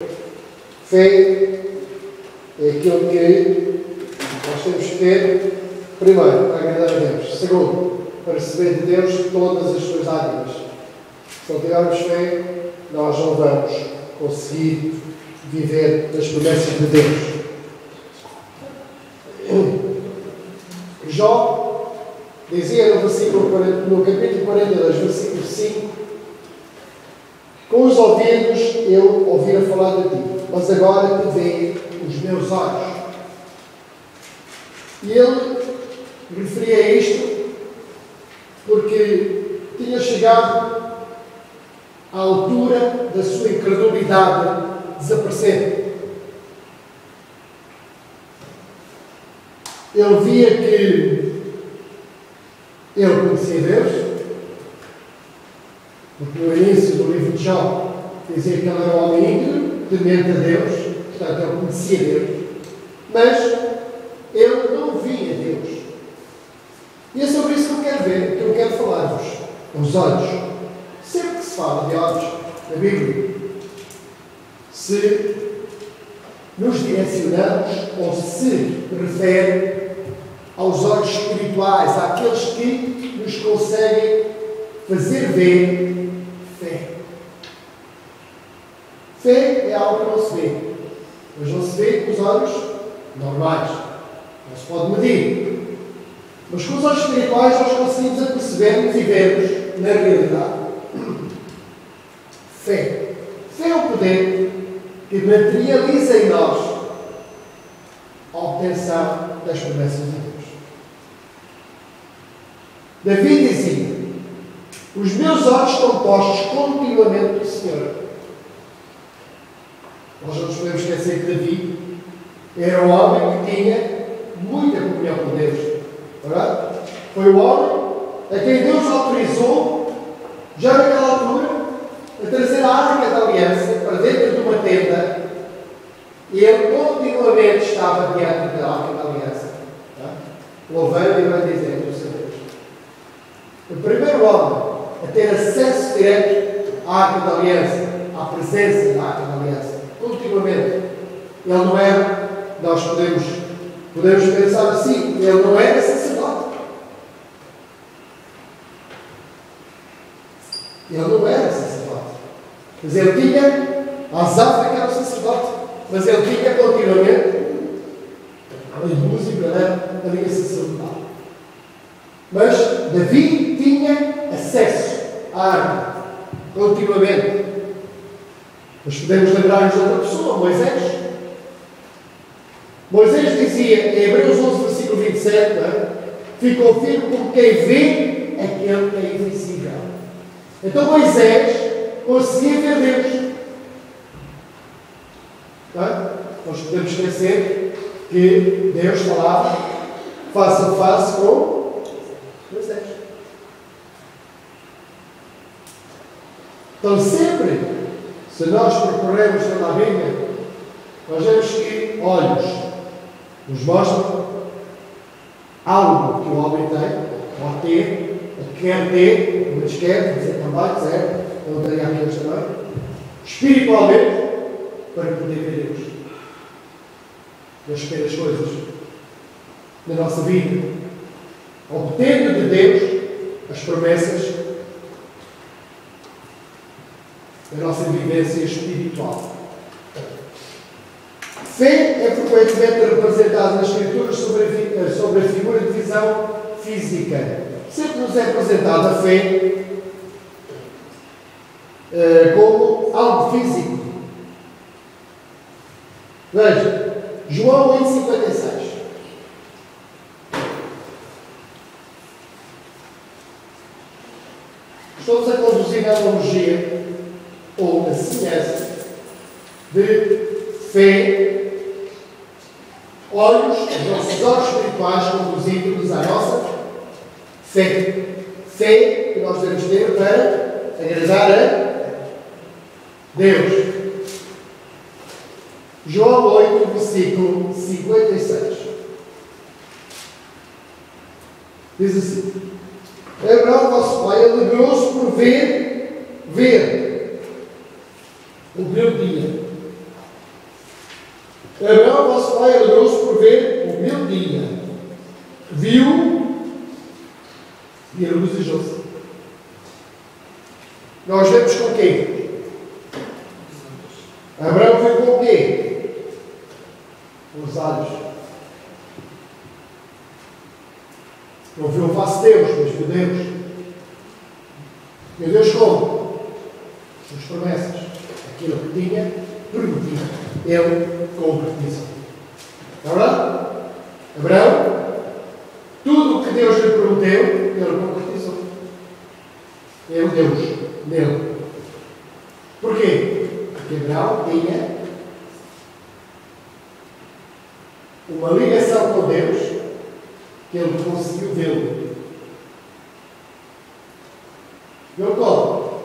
Fé é aquilo que nós temos que ter, primeiro, para agradar a Deus. Segundo, para receber de Deus todas as suas dádivas. Se não tivermos fé, nós não vamos conseguir viver das promessas de Deus. Jó dizia no capítulo 42, versículo 5: com os ouvidos eu ouvira falar de ti, mas agora te veem os meus olhos. E ele referia isto porque tinha chegado à altura da sua incredulidade desaparecer. Ele via que ele conhecia Deus, porque no início do livro de Jó dizia que ele era um homem íntegro, temente a Deus, portanto ele conhecia Deus, mas ele não via Deus. E é sobre isso que eu quero ver, que eu quero falar-vos. Os olhos. Sempre que se fala de olhos na Bíblia, se nos direcionamos ou se refere aos olhos espirituais, àqueles que nos conseguem fazer ver fé. Fé é algo que não se vê, mas não se vê com os olhos normais. Não se pode medir. Mas com os olhos espirituais nós conseguimos aperceber-nos e vermos na realidade. Fé. Fé é o poder que materializa em nós a obtenção das promessas de Deus. Davi dizia: os meus olhos estão postos continuamente no Senhor. Nós não nos podemos esquecer que Davi era um homem que tinha muita comunhão com Deus. Verdade? Foi o homem a quem Deus autorizou, já naquela altura, a trazer a Arca da Aliança para dentro de uma tenda, e ele continuamente estava diante da Arca da Aliança, louvando e bendizendo o seu Deus. O primeiro homem a ter acesso direto à Arca da Aliança, à presença da Arca da Aliança, continuamente. Ele não era, nós podemos pensar assim, ele não era sacerdote. Ele não era sacerdote. Mas ele tinha, Asaf que era o sacerdote, mas ele tinha continuamente a música da linha sacerdotal. Mas Davi tinha acesso à arca, continuamente. Mas podemos lembrar-nos de outra pessoa, Moisés. Moisés dizia, em Hebreus 11, versículo 27, ficou firme como quem vê aquele que é invisível. Então Moisés conseguia ver Deus. Nós podemos esquecer que Deus falava face a face com Moisés. Então sempre, se nós percorrermos pela Bíblia, nós vemos que olhos nos mostram algo que o homem tem, pode ter, quer ter, mas quer dizer também, certo? Eu daria a Deus também, espiritualmente, para poder ver Deus. Deus quer as coisas na nossa vida, obtendo de Deus as promessas da nossa vivência espiritual. Fé é frequentemente representada nas Escrituras sobre a figura de visão física. Sempre nos é apresentada a fé como algo físico. Veja, João 8,56. Estamos a conduzir a analogia ou a semelhança de fé, olhos, os nossos olhos espirituais conduzindo-nos à nossa fé. Fé que nós devemos ter para agradar a Deus. João 8, versículo 56. Diz assim: Abraão, vosso pai, alegrou-se por ver o meu dia. Abraão, vosso pai, alegrou-se por ver o meu dia. Viu e regozijou-se. Nós vemos com quem? Abraão viu com quê? Com os olhos. Não viu o vosso Deus, mas viu Deus. Viu Deus como? As promessas. Aquilo que tinha prometido. Ele concretizou. Não é verdade? Abraão, tudo o que Deus lhe prometeu, ele concretizou. Ele, Deus, nele. Porquê? Porque Abraão tinha uma ligação com Deus que ele conseguiu vê-lo. Vê-lo como?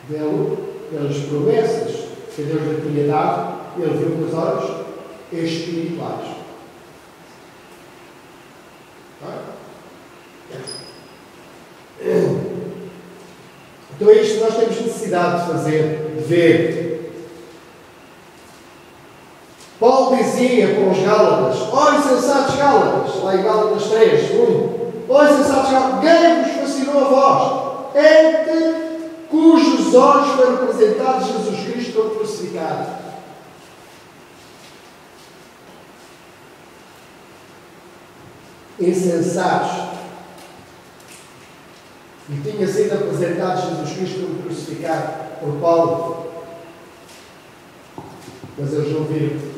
Vê-lo pelas promessas que Deus lhe tinha dado, ele viu com os olhos espirituais. Então é isto que nós temos necessidade de fazer, de ver. Paulo dizia para os Gálatas: ó insensatos Gálatas, lá em Gálatas 3, 1, ó insensatos Gálatas, quem vos fascinou a vós? Entre cujos olhos foi representado Jesus Cristo crucificado. Insensatos. E tinha sido apresentado Jesus Cristo como crucificado por Paulo. Mas eles não viram.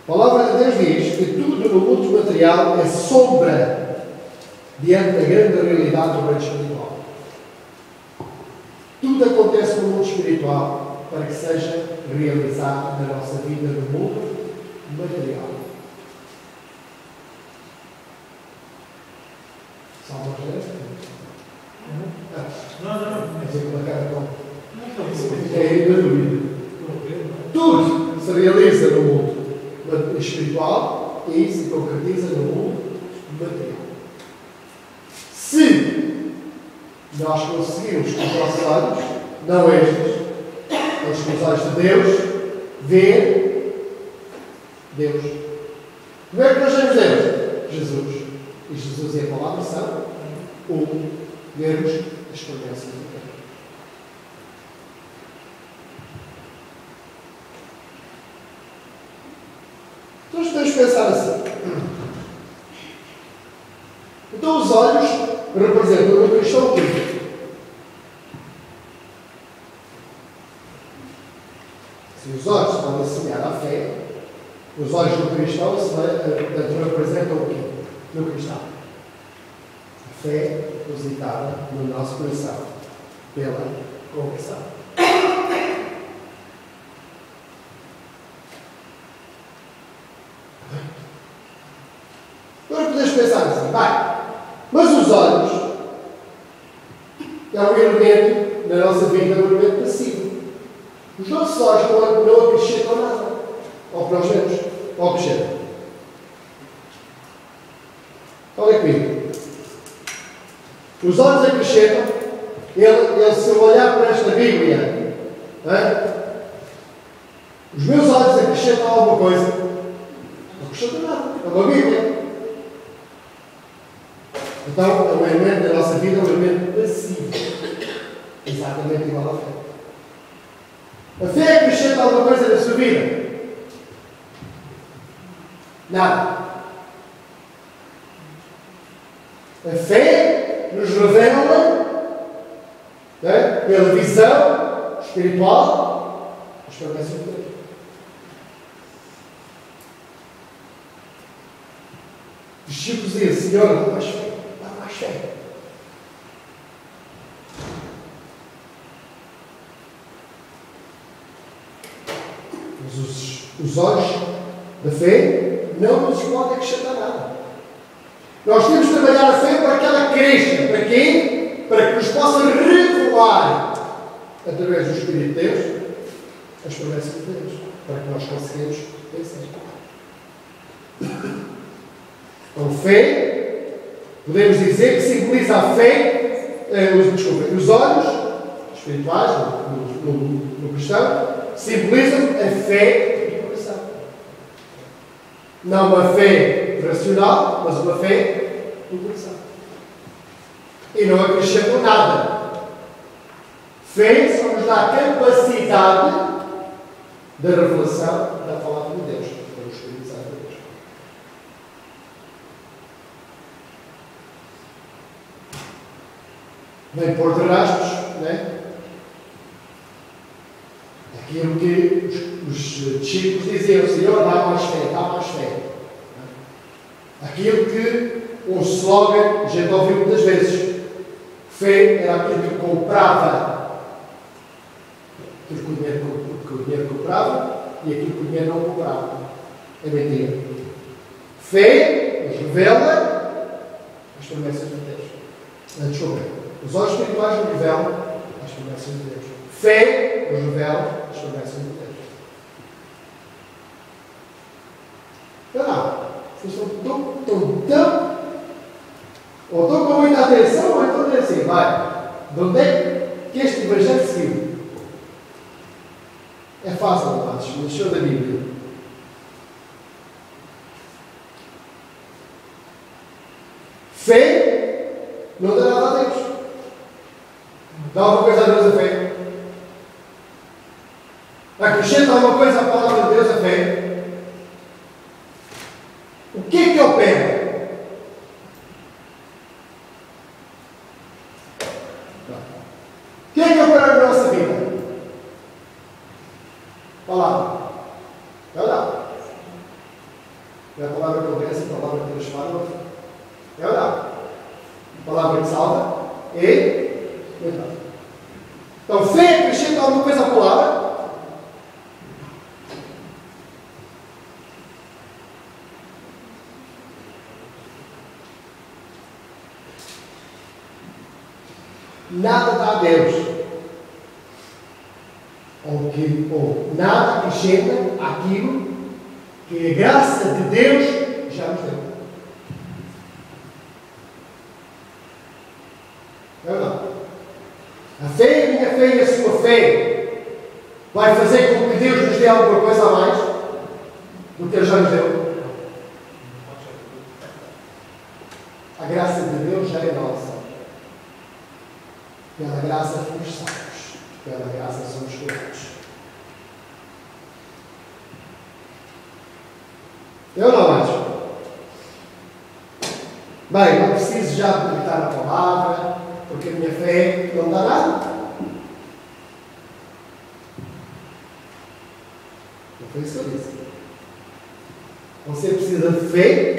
A palavra de Deus diz que tudo no mundo material é sombra diante da grande realidade do reino espiritual. Tudo acontece no mundo espiritual para que seja realizado na nossa vida no mundo material. Salmo 10? Não. Dizer com uma cara como? É aí na dúvida. Tudo se realiza no mundo espiritual e se concretiza no mundo material. Se nós conseguirmos com os nossos olhos, não estes, mas com os olhos de Deus, ver Deus. Como é que nós vemos Deus? Jesus. E Jesus e a palavra são vermos as promessas de Deus. Então podemos pensar assim. Então os olhos representam no cristão o quê? Se os olhos podem semelhar à fé, os olhos do cristão representam o quê? No cristão. A fé depositada no nosso coração pela conversão. Agora podemos pensar assim, mas os olhos é um elemento na nossa vida, um elemento passivo. Os nossos olhos não acrescentam nada ao que nós vemos, ao objeto. Olha comigo. Os olhos acrescentam, ele se eu olhar para esta Bíblia, os meus olhos acrescentam alguma coisa? Não acrescentam nada. É uma Bíblia. Então, é um elemento da nossa vida, um elemento passivo. Exatamente igual à fé. A fé acrescenta alguma coisa na sua vida? Nada. A fé nos revela, pela visão espiritual, as promessas de Deus. Os discípulos diziam: Senhor, dá mais fé, dá mais fé. Mas os olhos da fé não nos podem acrescentar nada. Nós temos de trabalhar a fé para que ela cresça. Para quê? Para que nos possa revelar, através do Espírito de Deus, as promessas de Deus. Para que nós consigamos vencer. Então, fé, podemos dizer que simboliza a fé, os olhos espirituais, no cristão, simbolizam a fé do coração. Não uma fé racional, mas uma fé do coração. E não acrescentam nada. Fé só nos dá a capacidade da revelação da palavra de Deus, pelo Espírito Santo de Deus. Nem por rastros, né? Aquilo que os discípulos diziam: Senhor, dá mais fé, dá mais fé. Aquilo que um slogan a gente ouviu muitas vezes. Fé era aquilo que comprava, aquilo que o dinheiro comprava e aquilo que o dinheiro não comprava. É mentira. Fé revela as promessas de Deus. Desculpa. Os olhos espirituais não revelam as promessas de Deus. Fé nos revela as promessas de Deus. Não, vocês estão tão. Ou estão com muita atenção, ou então dizem assim: vai, de onde é que este evangelho seguiu? É fácil, amados, no show da Bíblia. Fé não dá nada a Deus. Dá alguma coisa a Deus a fé. Acrescenta alguma coisa à palavra de Deus a fé. O que é que opera? O que é que opera na nossa vida? Palavra. É ou não? É a palavra que obedece, a palavra que transforma. É ou não? A palavra que salva. É verdade. Então, fé acrescenta alguma coisa à palavra? Nada dá a Deus. Ou nada acrescenta àquilo que a graça de Deus já nos deu. É ou não? A fé, a minha fé e a sua fé vai fazer com que Deus nos dê alguma coisa a mais do que Ele já nos deu. A graça de Deus já é nossa. Pela graça fomos salvos. Pela graça somos curados. Eu não acho. Bem, não preciso já de meditar a palavra, porque a minha fé não dá nada. Não foi isso que eu disse. Você precisa de fé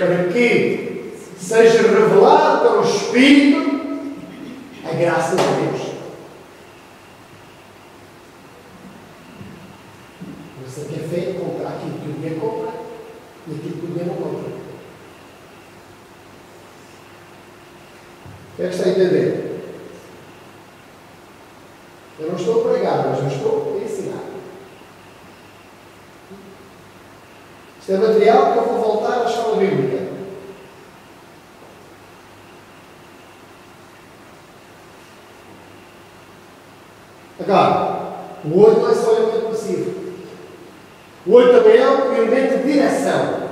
para que seja revelado pelo Espírito a graça de Deus. Você quer fé comprar aquilo que o dinheiro compra e aquilo que o dinheiro não compra. O que é que está a entender? Eu não estou a pregar, mas eu estou a ensinar. Isto é material que eu vou voltar à escola bíblica. Agora, o olho não é só um elemento passivo. O olho também é um elemento de direção.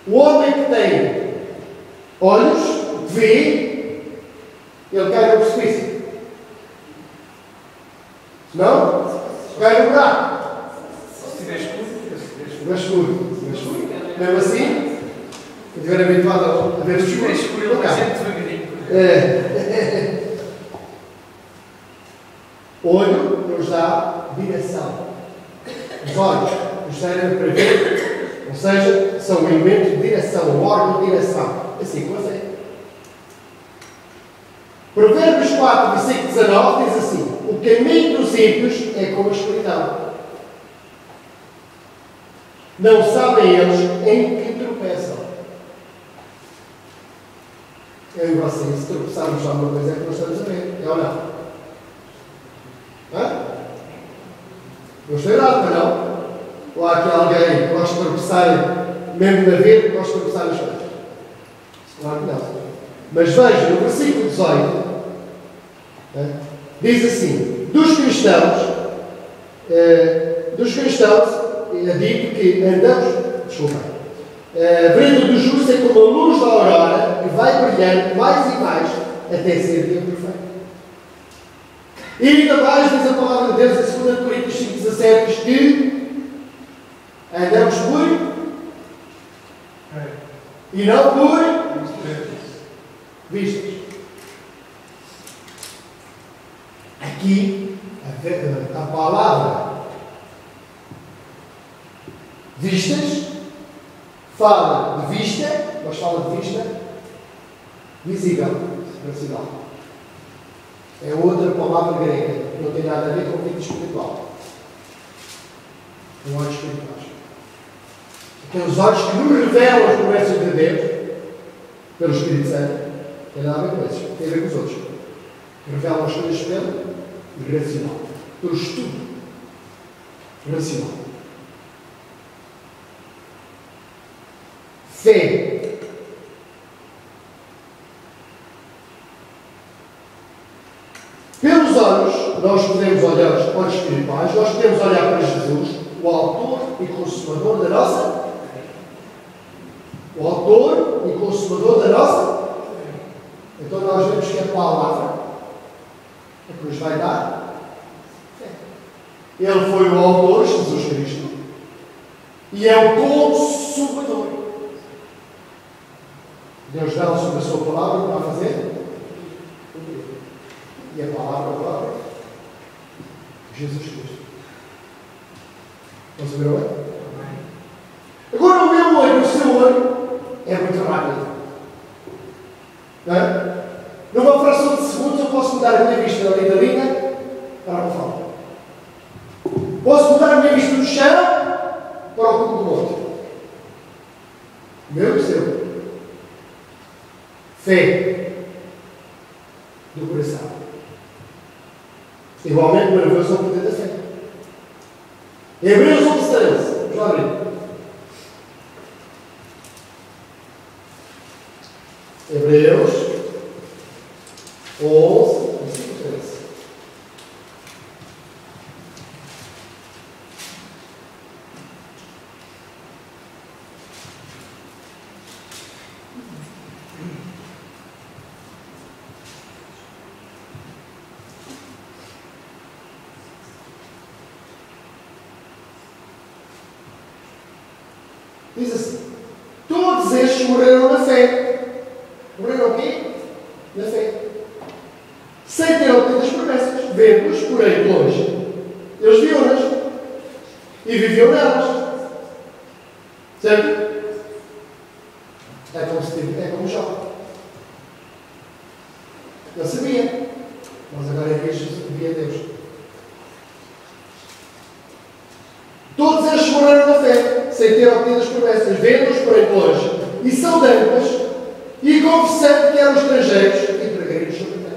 O homem que tem olhos, vê, ele cai no precipício. Se não, cai no buraco. Se estiver escuro, Não é escuro. Mesmo assim, se estiver habituado a ver o se estiver escuro, escuro, ele não vai cai. sempre devagarinho. Olho nos dá direção. Os olhos nos servem para ver, ou seja, são um elemento de direção, um órgão de direção. Assim como a fé. Provérbios 4, versículo 19 diz assim: o caminho dos ímpios é como a escuridão. Não sabem eles em que tropeçam. Eu e vocês, se tropeçarmos alguma coisa, é que nós estamos a ver. É ou não? Hã? Não estou errado, mas não? Ou há aqui alguém que gosta de tropeçar, mesmo na vida, que gosta de tropeçar nas coisas? Claro que não. Mas veja, no versículo 18, diz assim: dos cristãos é dito que andamos, vereda do justo é como a luz da aurora, que vai brilhando mais e mais até ser dia perfeito. E ainda mais diz a palavra de Deus em 2 Coríntios 5,17, diz que andamos por e não por vistas. Aqui a palavra vistas fala de vista, mas fala de vista visível, racional. É outra palavra grega, que não tem nada a ver com o vida espiritual. Com olhos espirituais. Aqueles olhos que nos revelam as promessas de Deus, pelo Espírito Santo, não tem nada a ver com esses, tem a ver com os outros. Revelam as coisas pelo racional, pelo estudo racional. Fé. Pelos olhos, nós podemos olhar os olhos espirituais, nós podemos olhar para Jesus, o autor e consumador da nossa. O autor e consumador da nossa. Então nós vemos que a palavra é que nos vai dar fé. Ele foi o autor, Jesus Cristo, e é o consumador. Deus dá sobre a sua palavra para fazer. E a palavra própria, Jesus Cristo. Vamos ver o olho? Agora o meu olho, o seu olho, é muito rápido. Não é? Numa fração de segundos eu posso mudar a minha vista ali da linha para a fala. Posso mudar a minha vista do chão para o cume do monte. Meu e seu. Fé do coração. Igualmente maravilhoso é o poder da fé. Hebreus 11:13. Vamos lá abrir. Hebreus 11, versículo 13. Diz assim: todos estes morreram na fé. Morreram o quê? Na fé. Sem ter obtido as promessas, vendo-os, porém, de longe. Eles viam-nas e viviam nelas. Certo? É como Jó. Ele sabia, mas agora é que via Deus. Todos estes morreram na fé, sem ter obtido as promessas, vendo-os, porém, de longe. E saudando-as, e confessando que eram estrangeiros e peregrinos sobre a terra.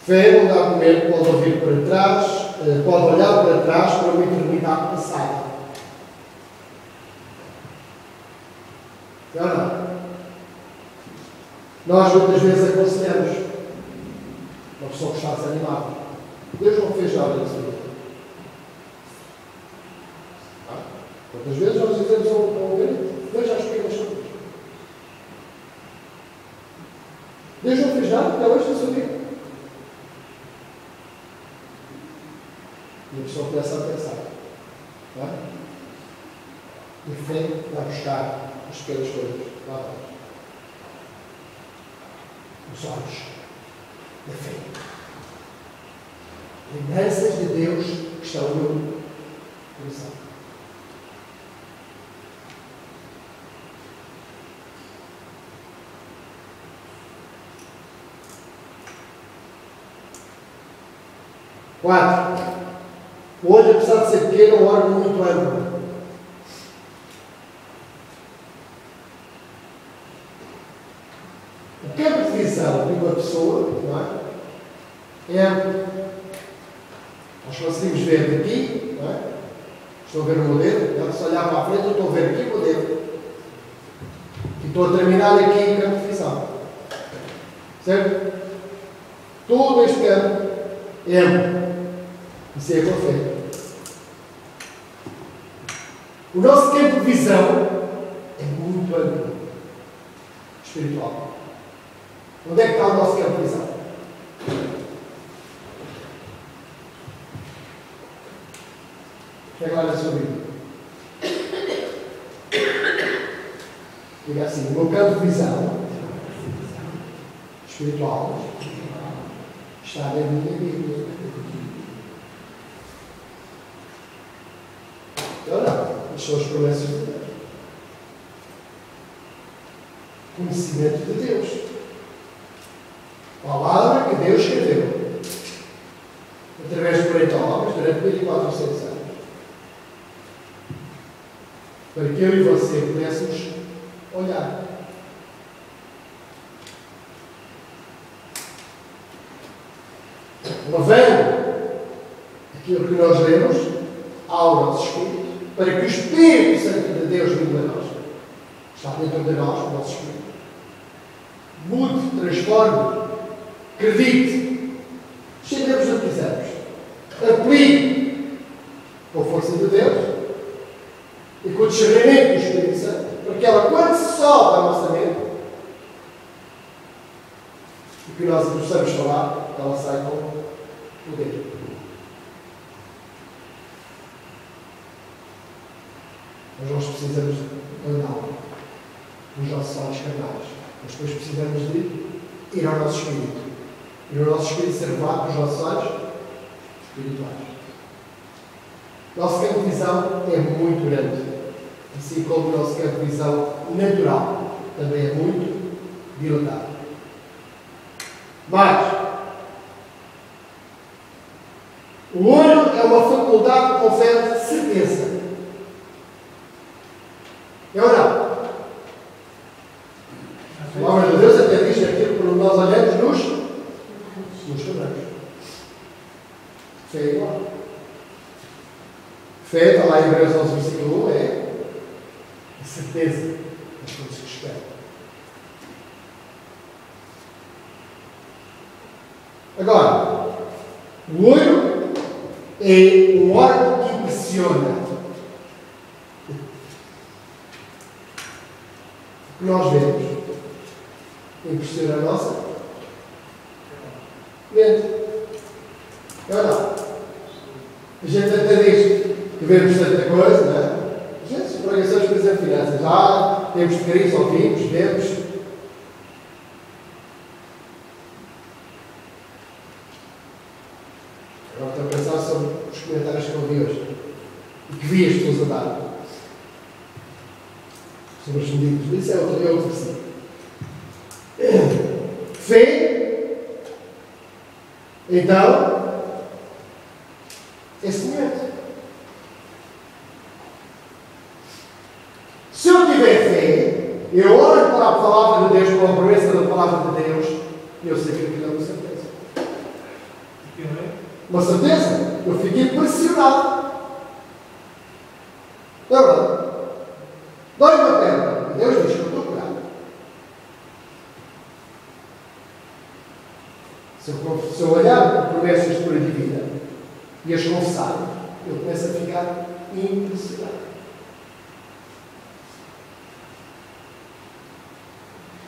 Fé não dá a comer, pode ouvir para trás, pode olhar para trás para uma eternidade passada. Não. Nós muitas vezes aconselhamos uma pessoa que está desanimada. Deus não fez nada nessa vida. Quantas vezes nós dizemos ao crente: veja as pequenas coisas. Deus não fez nada até hoje na sua vida. E a pessoa começa a pensar. Não é? E fé vai buscar as pequenas coisas lá atrás. Os olhos da fé. Lembranças de Deus que estão no coração. Quatro. O olho, apesar de ser pequeno a um órgão muito amplo. O campo de visão de uma pessoa, não é amplo. Nós conseguimos ver daqui, não é? Estou a ver o meu dedo, se olhar para a frente, eu estou a ver aqui o meu dedo. E estou a terminar aqui o campo de visão. Certo? Todo este campo é amplo. Isso é com a fé. O nosso campo de visão é muito amplo. Espiritual. Onde é que está o nosso campo de visão? Pega lá na sua Bíblia. Diga assim: o meu campo de visão espiritual está na minha Bíblia. Então, não. As suas promessas de Deus. Conhecimento de Deus. Palavra que Deus escreveu. Através de 40 homens durante 1400 anos. Para que eu e você pudéssemos olhar. Lavando aquilo que nós lemos ao nosso espírito, para que o Espírito Santo de Deus vindo a nós, está dentro de nós, o nosso espírito, mude, transforme, acredite, chegamos a que quisermos, aplique com a força de Deus e com o discernimento do Espírito Santo, porque ela, quando se sobe à nossa mente, o que nós possamos falar, ela sai com poder. Mas nós precisamos de olhar nos nossos olhos carnais. Mas depois precisamos de ir ao nosso espírito. E o nosso espírito ser levado pelos nossos olhos espirituais. Nosso campo de visão é muito grande. Assim como o nosso campo de visão natural também é muito dilatado. Mas o olho é uma faculdade que confere certeza. É ou não? A palavra de Deus até diz aquilo que nós olhamos nos quebramos. Fé é igual. Fé, está lá em Hebreus 11, versículo 1, é a certeza das coisas que esperam. Agora, o olho é um órgão que impressiona. O que nós vemos impressiona a nossa mente. É ou não? A gente até diz que vemos tanta coisa, não é? A gente, pregações, por exemplo, finanças. Temos de crise, ouvimos, vemos. Agora estou a pensar sobre os comentários que eu ouvi hoje e que vi as pessoas a dar sobre os medidas. Isso é outro versículo. Fé, então, é semelhante. Se eu tiver fé, eu olho para a palavra de Deus, para a promessa da palavra de Deus, e eu sei que aquilo é uma certeza. Uma certeza? Eu fiquei impressionado. Não é verdade? Dói-me a perna. Deus diz que eu estou curado. Se eu olhar para promessas de cura divina e as confessar, eu começo a ficar impressionado.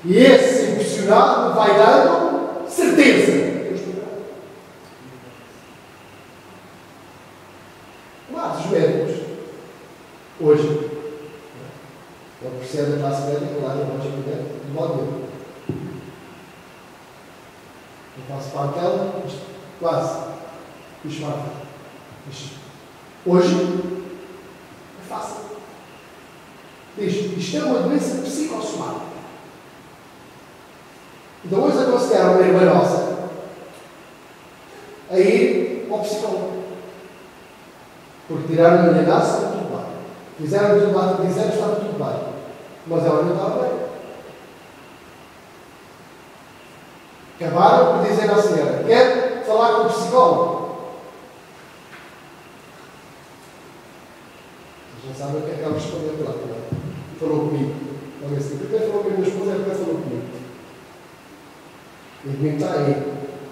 E esse impressionado me vai dando certeza. Mas os médicos, hoje, ele percebe a classe médica lá na loja de modo. Eu faço para aquela, quase, hoje, é fácil. Diz, isto é uma doença psicossomática. Então hoje aconselharam uma irmã nossa a ir ao psicólogo. Porque tiraram a minha naça, estava tudo bem. Fizeram tudo lá, disseram que estava tudo bem. Mas ela não estava bem. Acabaram por dizer à senhora: quer falar com o psicólogo? Vocês já sabem o que é que ela respondeu lá, não é? Falou comigo. Olha assim, primeiro falou com a minha esposa e depois falou comigo. E comigo está aí,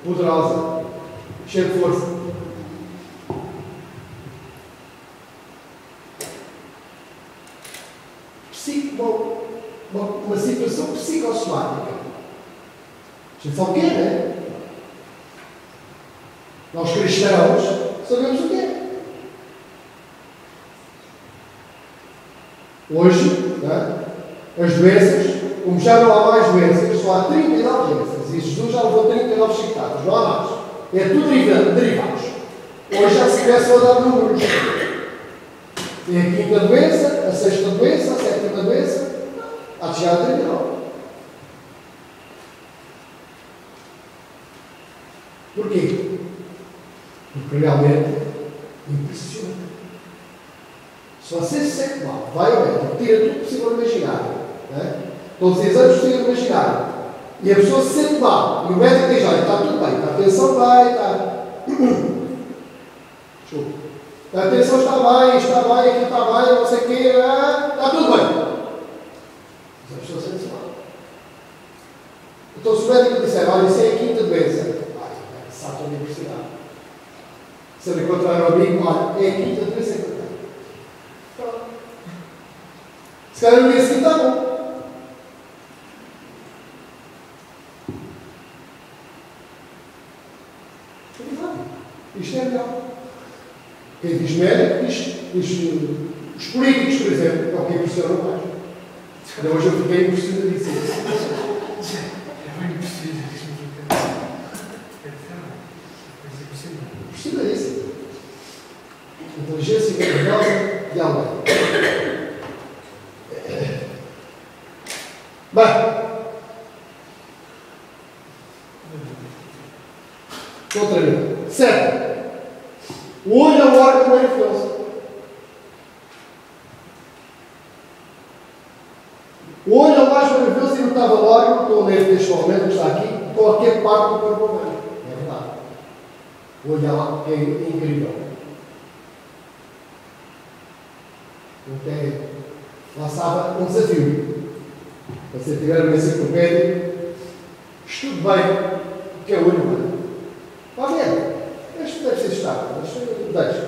poderosa, cheia de força. Uma situação psicossomática. Vocês sabem o que é, né? Nós cristãos sabemos o que é. Hoje, né, as doenças, como já não há mais doenças, só há 39 doenças. E Jesus já levou 39 chicotadas, não há mais. É tudo derivados. Hoje já se começam a dar números. Tem a quinta doença, a sexta doença, a sétima doença, há de chegar a 39. Porquê? Porque realmente é impressionante. Se você se sente mal, vai ao médico, tira tudo possível imaginário, né? Todos os exames possível imaginário, e a pessoa se sente mal, e o médico diz: olha, está tudo bem, a atenção vai, está. Desculpa. A atenção está bem, aquilo está bem, não sei o quê, está tudo bem. Mas a pessoa sente-se mal. Então, se o médico disser: olha, isso é a quinta doença, salta a universidade. Se ele encontrar um amigo, olha, é a quinta doença que eu tenho. Pronto. Se calhar no dia seguinte está bom. Isto é melhor. Quem diz médico diz os políticos, por exemplo, é o que impressiona mais. Olha, hoje eu fiquei impressionadíssimo. Impressionadíssimo. Inteligência maravilhosa de alguém. Bem, outra vez. Certo. O olho é um órgão maravilhoso. O olho é o mais maravilhoso e notável órgão, estou a ler neste momento que está aqui, de qualquer parte do corpo humano. É verdade. O olho é incrível. Até lançava um desafio. Se você tiver uma enciclopédia, estude bem o que é o olho humano. Está bem? Este deve ser estável, mas deixa.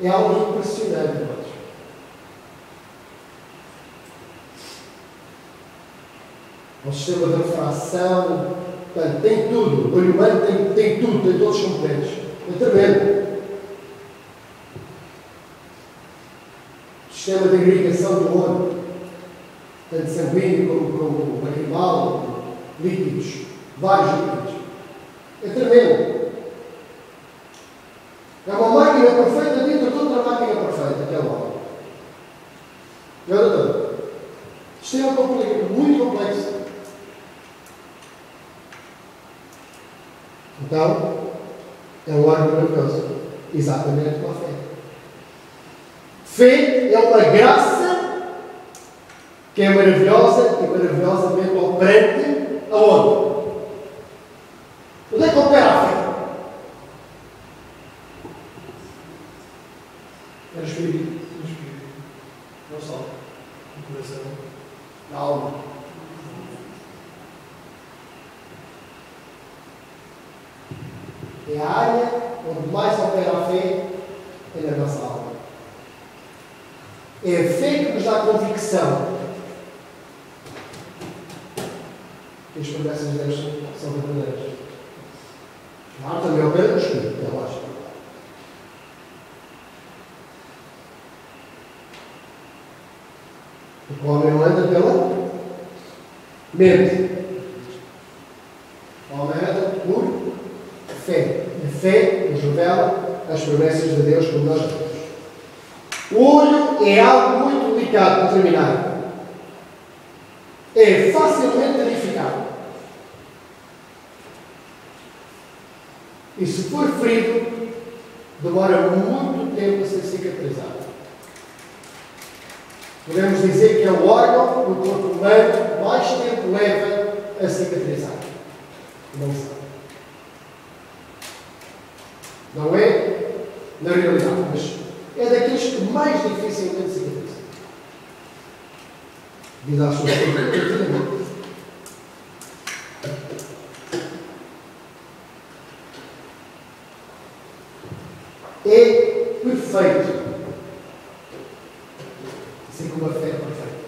É algo impressionante, irmãos. É um sistema de refração, portanto, tem tudo. O olho humano tem tudo, tem todos os componentes. É tremendo. Sistema de irrigação do olho, tanto sanguíneo como lacrimal, líquidos, vários líquidos. É tremendo. É uma máquina perfeita dentro de outra máquina perfeita, que é o homem. E olha tudo. Sistema muito complexo. Então, é um órgão maravilhoso. Exatamente como a fé. Fé é uma graça que é maravilhosa e maravilhosamente operante aonde? Onde é que opera a fé? É no espírito. No espírito. Não só. No coração. Na alma. É a área onde mais opera a fé é na nossa alma. É a fé que nos dá convicção que as promessas de Deus são verdadeiras. Claro, também opera no espírito, é lógico. Porque o homem não anda pela mente. O homem anda por fé. A fé nos revela as promessas de Deus como nós vemos. O olho é algo muito delicado para terminar. É facilmente danificado. E se for ferido, demora muito tempo a ser cicatrizado. Podemos dizer que é o órgão do corpo humano que mais tempo leva a cicatrizar. Não sabe. Não é na realidade, mas é daqueles que mais dificilmente cicatrizam. Devido à sua estrutura. É perfeito. Assim como a fé é perfeita.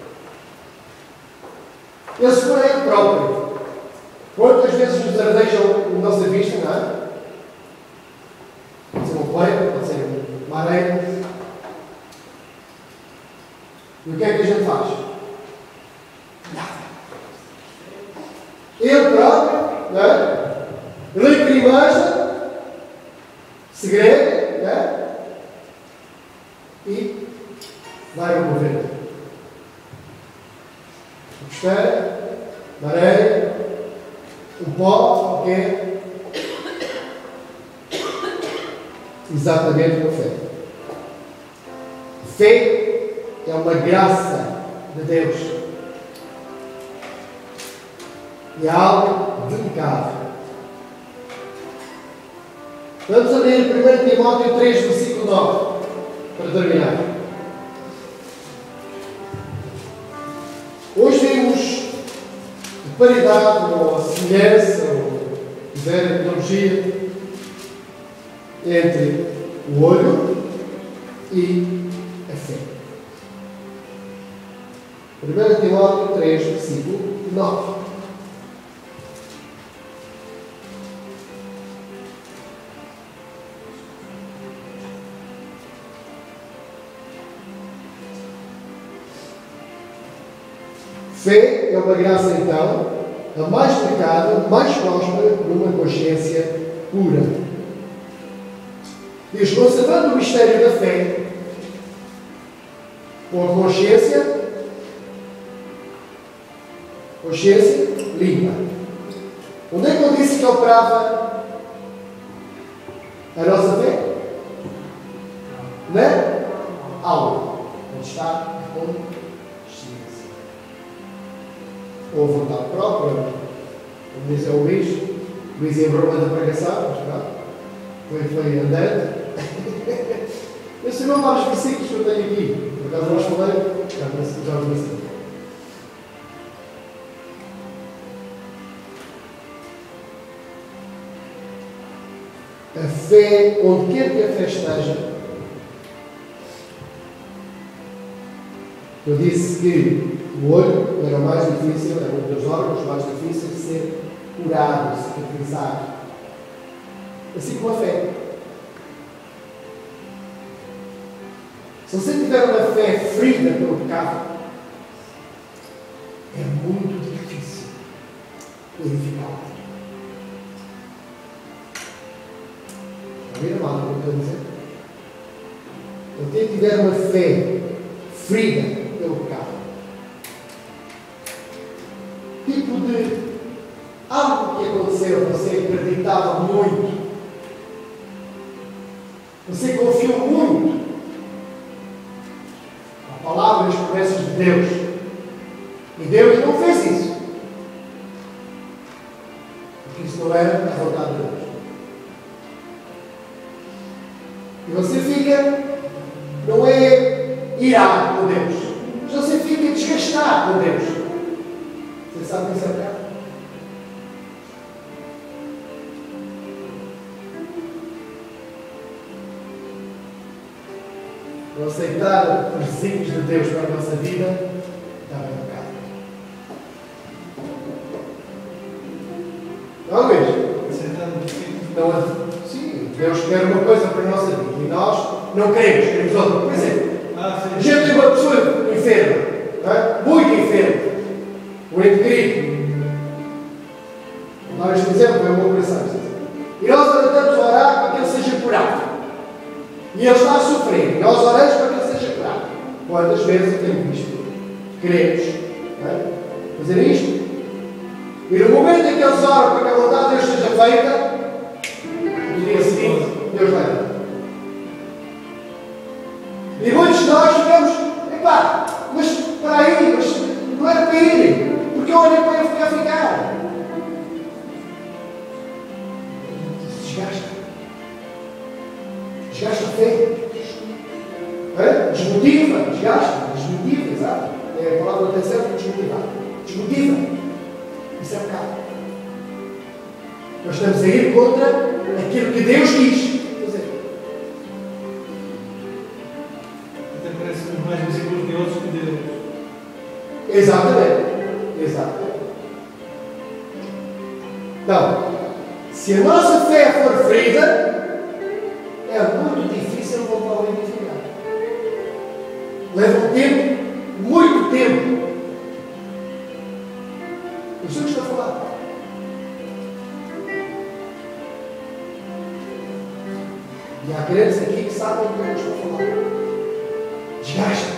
Ele se for a ele próprio. Quantas vezes nos ardejam a nossa vista, não é? Pode ser um coelho, pode ser uma areia. E o que é que a gente faz? Nada. Ele próprio, não é? Lacrimeja, segrega, não é? E vai ao governo. O costeiro, a areia, o pó, o que é? Exatamente como fé. Fé é uma graça de Deus. E é algo delicado. Vamos a ler 1 Timóteo 3, versículo 9, para terminar. Hoje vimos a paridade, ou a semelhança, ou a analogia entre o olho e a fé. 1 Timóteo 3, versículo 9. Fé é uma graça, então, a mais delicada, mais próspera, numa consciência pura. Diz, conservando o mistério da fé, com a consciência limpa. Onde é que eu disse que operava a nossa fé? Na alma. Onde está a consciência. Ou a vontade própria, como diz o Luís em Roma da pregação, mas claro, foi andando. Eu sei não vários versículos que eu tenho aqui, por acaso nós falei, já vou assim. A fé, onde quer que a fé esteja, eu disse que o olho era o mais difícil, era um dos órgãos mais difíceis de ser curado, cicatrizado. Assim como a fé. Se você tiver uma fé ferida pelo pecado, é muito difícil purificá-la. Está a ver, amado, o que eu estou a dizer? Se você tiver uma fé ferida pelo pecado, tipo de algo que aconteceu, você acreditava muito, você confiou muito na palavra e nas promessas de Deus, e Deus não fez isso, porque isso não era a vontade de Deus. E você fica, não é irado com Deus, mas você fica desgastado com Deus. Você sabe o que isso é pecado? Não aceitar os desígnios de Deus para a nossa vida está bem pecado. Não é mesmo? Não, sim, Deus quer uma coisa para a nossa vida e nós não queremos outra. Por exemplo, a gente tem uma pessoa enferma, não é? Muito enferma, um ente querido. Nós, por exemplo, é uma operação. E nós tentamos orar para que ele seja curado. E ele está a sofrer. E nós oramos para que ele seja curado. Quantas vezes eu tenho visto crentes, não é? Fazer isto? E no momento em que eles oram para que a vontade de Deus seja feita, o Deus leva. E muitos de nós ficamos, epá, mas para aí, mas não era para ir, porque eu olhei para ele ficar. Desgasta. Desgasta a fé. Desmotiva, desgasta, desmotiva, exato. É a palavra até certa, desmotivar. Desmotiva. Isso é pecado. Nós estamos a ir contra aquilo que Deus quis fazer. Até parece mais misericordioso que Deus. Exatamente. Exatamente. Então, se a nossa fé for ferida, é muito difícil voltar ao edificar. Leva um tempo, muito tempo. Eu sei o que estou a falar. E há crentes aqui que sabem o que eu estou a falar. Desgasta.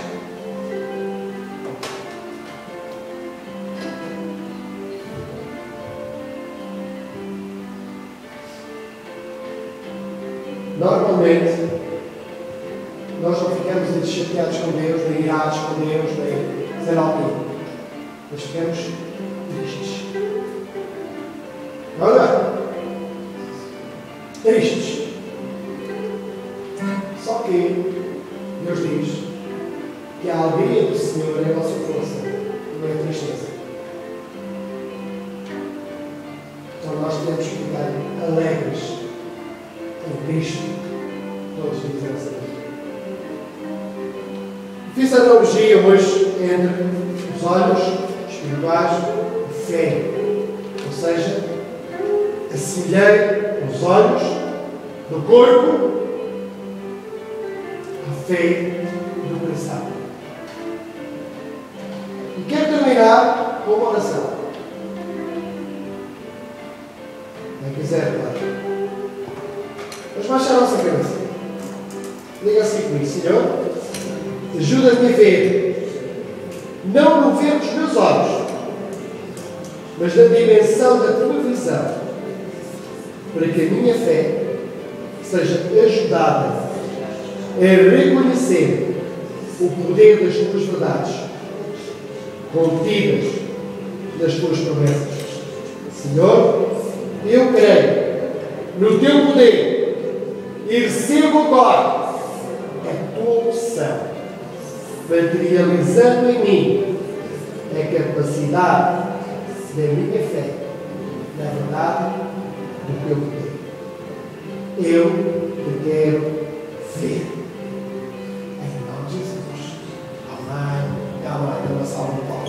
Normalmente, nós não ficamos chateados com Deus, nem irados com Deus, nem sei lá o quê. Mas ficamos tristes. Olha, tristes. Só que Deus diz que a alegria do Senhor é a nossa força, não é a tristeza. Então nós temos que ficar alegres em Cristo todos os dias da nossa vida. Fiz a analogia hoje entre os olhos espirituais e fé. Ou seja, assemelhei os olhos do corpo à fé do coração. E quero terminar com uma oração. Quem quiser, claro. Vamos baixar a nossa cabeça. Diga assim comigo: Senhor, ajuda-me a ver, não no ver dos meus olhos, mas na dimensão da tua visão, para que a minha fé seja ajudada a reconhecer o poder das tuas verdades, contidas nas tuas promessas. Senhor, eu creio no teu poder e recebo agora a tua unção, materializando em mim a capacidade da minha fé, na verdade, do teu poder. Eu te quero ver. Em nome de Jesus. Amém. Amém. Uma salva de palmas.